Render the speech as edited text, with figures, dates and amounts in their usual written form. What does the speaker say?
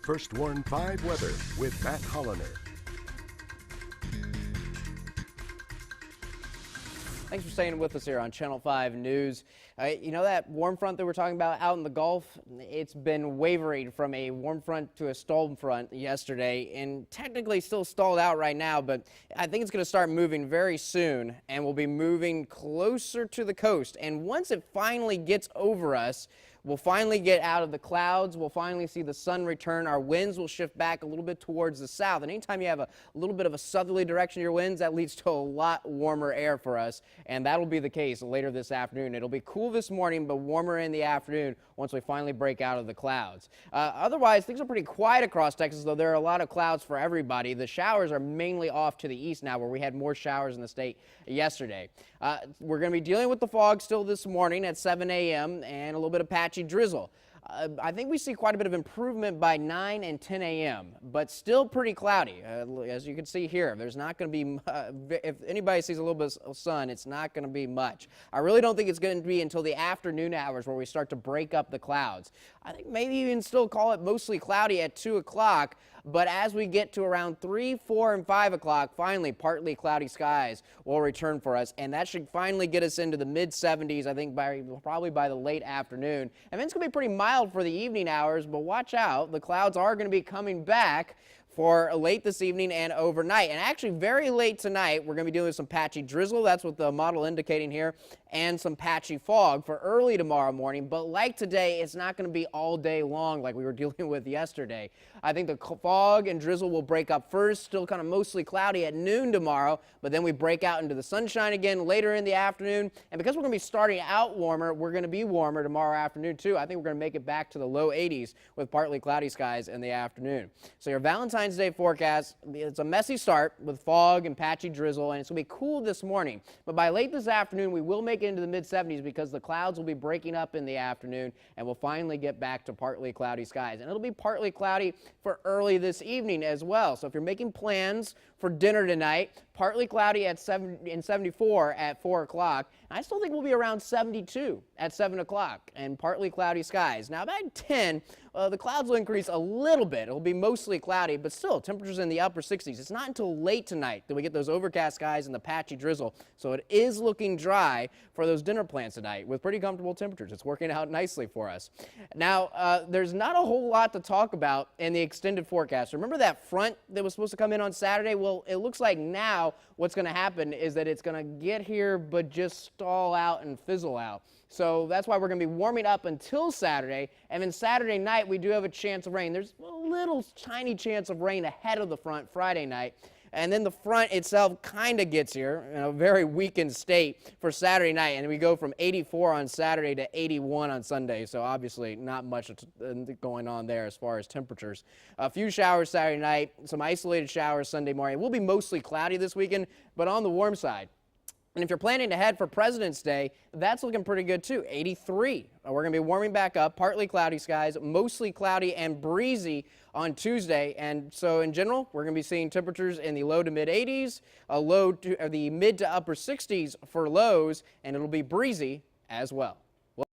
First Warn 5 weather with Matt Holliner. Thanks for staying with us here on Channel 5 News. You know that warm front that we're talking about out in the Gulf? It's been wavering from a warm front to a stalled front yesterday, and technically still stalled out right now, but I think it's going to start moving very soon, and we'll be moving closer to the coast. And once it finally gets over us, we'll finally get out of the clouds. We'll finally see the sun return. Our winds will shift back a little bit towards the south. And anytime you have a little bit of a southerly direction of your winds, that leads to a lot warmer air for us. And that'll be the case later this afternoon. It'll be cool this morning, but warmer in the afternoon once we finally break out of the clouds. Otherwise, things are pretty quiet across Texas, though there are a lot of clouds for everybody. The showers are mainly off to the east now, where we had more showers in the state yesterday. We're going to be dealing with the fog still this morning at 7 a.m. and a little bit of patchy drizzle. I think we see quite a bit of improvement by 9 and 10 a.m., but still pretty cloudy. As you can see here, there's not going to be, if anybody sees a little bit of sun, it's not going to be much. I really don't think it's going to be until the afternoon hours where we start to break up the clouds. I think maybe you can still call it mostly cloudy at 2 o'clock, but as we get to around 3, 4, and 5 o'clock, finally partly cloudy skies will return for us, and that should finally get us into the mid-70s, I think, probably by the late afternoon. And then it's going to be pretty mild for the evening hours, but watch out, the clouds are going to be coming back for late this evening and overnight. And actually very late tonight, we're going to be doing some patchy drizzle. That's what the model indicating here, and some patchy fog for early tomorrow morning. But like today, it's not going to be all day long like we were dealing with yesterday. I think the fog and drizzle will break up first, still kind of mostly cloudy at noon tomorrow, but then we break out into the sunshine again later in the afternoon. And because we're going to be starting out warmer, we're going to be warmer tomorrow afternoon too. I think we're going to make it back to the low 80s with partly cloudy skies in the afternoon. So your Valentine's Day forecast, it's a messy start with fog and patchy drizzle, and it's going to be cool this morning. But by late this afternoon, we will make it into the mid-70s because the clouds will be breaking up in the afternoon, and we'll finally get back to partly cloudy skies. And it'll be partly cloudy for early this evening as well. So if you're making plans for dinner tonight, partly cloudy at 74 at 4 o'clock. I still think we'll be around 72 at 7 o'clock and partly cloudy skies. Now by 10, the clouds will increase a little bit. It'll be mostly cloudy, but still temperatures in the upper 60s. It's not until late tonight that we get those overcast skies and the patchy drizzle. So it is looking dry for those dinner plans tonight with pretty comfortable temperatures. It's working out nicely for us. Now, there's not a whole lot to talk about in the extended forecast. Remember that front that was supposed to come in on Saturday? Well, it looks like now what's going to happen is that it's going to get here but just stall out and fizzle out. So that's why we're going to be warming up until Saturday. And then Saturday night, we do have a chance of rain. There's a little tiny chance of rain ahead of the front Friday night. And then the front itself kind of gets here in a very weakened state for Saturday night. And we go from 84 on Saturday to 81 on Sunday. So obviously not much going on there as far as temperatures. A few showers Saturday night, some isolated showers Sunday morning. It will be mostly cloudy this weekend, but on the warm side. And if you're planning to head for President's Day, that's looking pretty good too, 83. We're going to be warming back up, partly cloudy skies, mostly cloudy and breezy on Tuesday. And so in general, we're going to be seeing temperatures in the low to mid 80s, the mid to upper 60s for lows, and it'll be breezy as well.